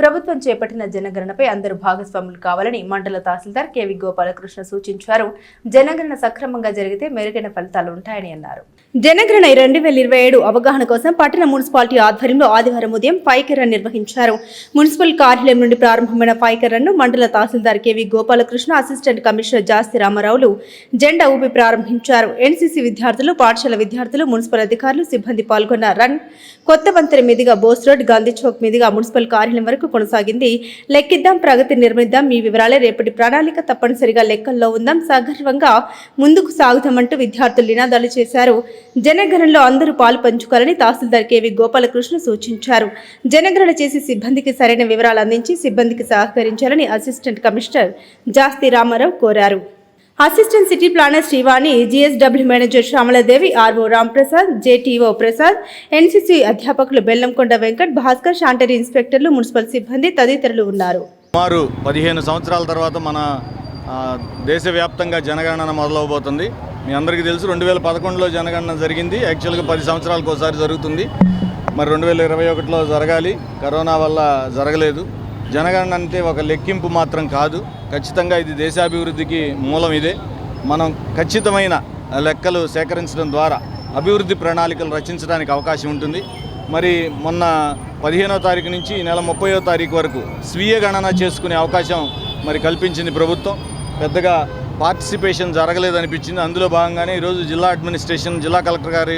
ప్రభుత్వం చేపట్టిన జనగణనపై అందరూ భాగస్వాములు కావాలని మండల తహసీల్దార్ కేవి గోపాలకృష్ణ సూచించారు. జనగణన సక్రమంగా జరిగితే మెరుగైన ఫలితాలు ఉంటాయని అన్నారు. జనగణన 2027 అవగాహన కోసం పట్టణ మున్సిపాలిటీ ఆధ్వర్యంలో ఆదివారం ఉదయం ఫైర్ రన్ నిర్వహించారు. మున్సిపల్ కార్యాలయం నుండి ప్రారంభమైన ఫైర్ రన్ ను మండల తహసీల్దార్ కేవి గోపాలకృష్ణ, అసిస్టెంట్ కమిషనర్ జాస్తి రామారావులు జెండా ఊపి ప్రారంభించారు. ఎన్సీసీ విద్యార్థులు, పాఠశాల విద్యార్థులు, మున్సిపల్ అధికారులు, సిబ్బంది పాల్గొన్న రన్ కొత్త వంతెన మీదుగా బోస్ రోడ్, గాంధీ చౌక్ మీదుగా మున్సిపల్ కార్యాలయం వరకు కొనసాగింది. లెక్కిద్దాం, ప్రగతి నిర్మిద్దాం, మీ వివరాలే రేపటి ప్రణాళిక, తప్పనిసరిగా లెక్కల్లో ఉందాం, సగర్వంగా ముందుకు సాగుదామంటూ విద్యార్థులు నినాదాలు చేశారు. జనగణనలో అందరూ పాలు పంచుకోవాలని తహసీల్దార్ కేవి గోపాలకృష్ణ సూచించారు. జనగణన చేసి సిబ్బందికి సరైన వివరాలు అందించి సిబ్బందికి సహకరించాలని అసిస్టెంట్ కమిషనర్ జాస్తి రామారావు కోరారు. Assistant city planner Srivani, GSW manager Shyamaladevi, RO Ramprasad, JTO Prasad, NCC అధ్యాపకులు బెల్లంకొండ వెంకట్, భాస్కర్, శానిటరీ ఇన్స్పెక్టర్లు, మున్సిపల్ సిబ్బంది తదితరులు ఉన్నారు. సుమారు 15 సంవత్సరాల తర్వాత మన దేశవ్యాప్తంగా జనగణన మొదలవబోతుంది. మీ అందరికీ తెలుసు 2011లో జనగణన జరిగింది. యాక్చువల్గా 10 సంవత్సరాలకు ఒకసారి జరుగుతుంది. మరి 2021లో జరగాలి, కరోనా వల్ల జరగలేదు. జనగణన అంటే ఒక లెక్కింపు మాత్రం కాదు, ఖచ్చితంగా ఇది దేశాభివృద్ధికి మూలం. ఇదే మనం ఖచ్చితమైన లెక్కలు సేకరించడం ద్వారా అభివృద్ధి ప్రణాళికలు రచించడానికి అవకాశం ఉంటుంది. మరి మొన్న 15వ తారీఖు నుంచి ఈ నెల 30వ తారీఖు వరకు స్వీయ గణన చేసుకునే అవకాశం మరి కల్పించింది ప్రభుత్వం. పెద్దగా పార్టిసిపేషన్ జరగలేదనిపించింది. అందులో భాగంగానే ఈరోజు జిల్లా అడ్మినిస్ట్రేషన్, జిల్లా కలెక్టర్ గారి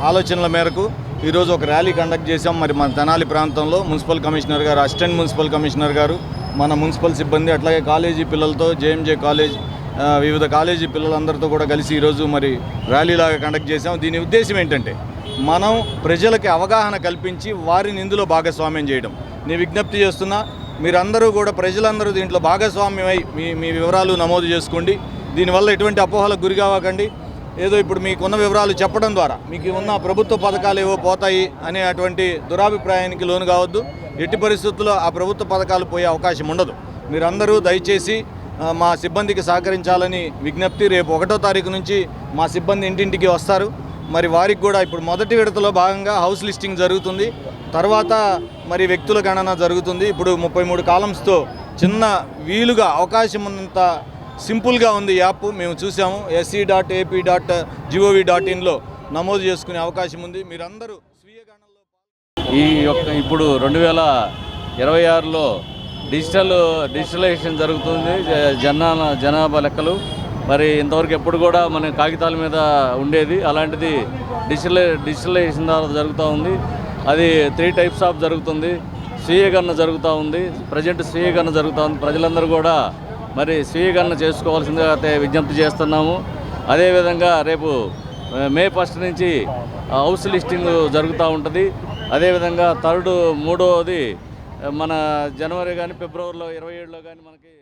ఆలోచనల మేరకు ఈరోజు ఒక ర్యాలీ కండక్ట్ చేశాం. మరి మన తెనాలి ప్రాంతంలో మున్సిపల్ కమిషనర్ గారు, అసిస్టెంట్ మున్సిపల్ కమిషనర్ గారు, మన మున్సిపల్ సిబ్బంది, అట్లాగే కాలేజీ పిల్లలతో, జేఎంజే కాలేజ్, వివిధ కాలేజీ పిల్లలందరితో కూడా కలిసి ఈరోజు మరి ర్యాలీలాగా కండక్ట్ చేశాం. దీని ఉద్దేశం ఏంటంటే మనం ప్రజలకి అవగాహన కల్పించి వారిని ఇందులో భాగస్వామ్యం చేయడం. నేను విజ్ఞప్తి చేస్తున్నా, మీరందరూ కూడా ప్రజలందరూ దీంట్లో భాగస్వామ్యమై మీ వివరాలు నమోదు చేసుకోండి. దీనివల్ల ఎటువంటి అపోహలకు గురి కావకండి. ఏదో ఇప్పుడు మీకున్న వివరాలు చెప్పడం ద్వారా మీకు ఉన్న ప్రభుత్వ పథకాలు ఏవో పోతాయి అనే అటువంటి దురాభిప్రాయానికి లోను కావద్దు. ఎట్టి పరిస్థితుల్లో ఆ ప్రభుత్వ పథకాలు పోయే అవకాశం ఉండదు. మీరందరూ దయచేసి మా సిబ్బందికి సహకరించాలని విజ్ఞప్తి. రేపు 1వ తారీఖు నుంచి మా సిబ్బంది ఇంటింటికి వస్తారు. మరి వారికి కూడా ఇప్పుడు మొదటి విడతలో భాగంగా హౌస్ లిస్టింగ్ జరుగుతుంది. తర్వాత మరి వ్యక్తుల గణన జరుగుతుంది. ఇప్పుడు 33 కాలమ్స్తో చిన్న వీలుగా అవకాశం ఉన్నంత సింపుల్గా ఉంది యాప్. మేము చూసాము. se.ap.gov.inలో నమోదు చేసుకునే అవకాశం ఉంది. మీరందరూ స్వీయ గణనలో ఇప్పుడు 2026లో డిజిటలైజేషన్ జరుగుతుంది. జనాభా లెక్కలు మరి ఇంతవరకు ఎప్పుడు కూడా మన కాగితాల మీద ఉండేది, అలాంటిది డిజిటలైజేషన్ ద్వారా జరుగుతూ ఉంది. అది 3 టైప్స్ ఆఫ్ జరుగుతుంది. స్వీయ గణన జరుగుతూ ఉంది. ప్రజెంట్ స్వీయ గణన జరుగుతూ ఉంది. ప్రజలందరూ కూడా మరి స్వీయ గణన చేసుకోవాల్సిందిగా విజ్ఞప్తి చేస్తున్నాము. అదేవిధంగా రేపు మే 1 నుంచి హౌస్ లిస్టింగ్ జరుగుతూ ఉంటుంది. అదేవిధంగా 3వది మన జనవరి కానీ ఫిబ్రవరిలో 27లో కానీ మనకి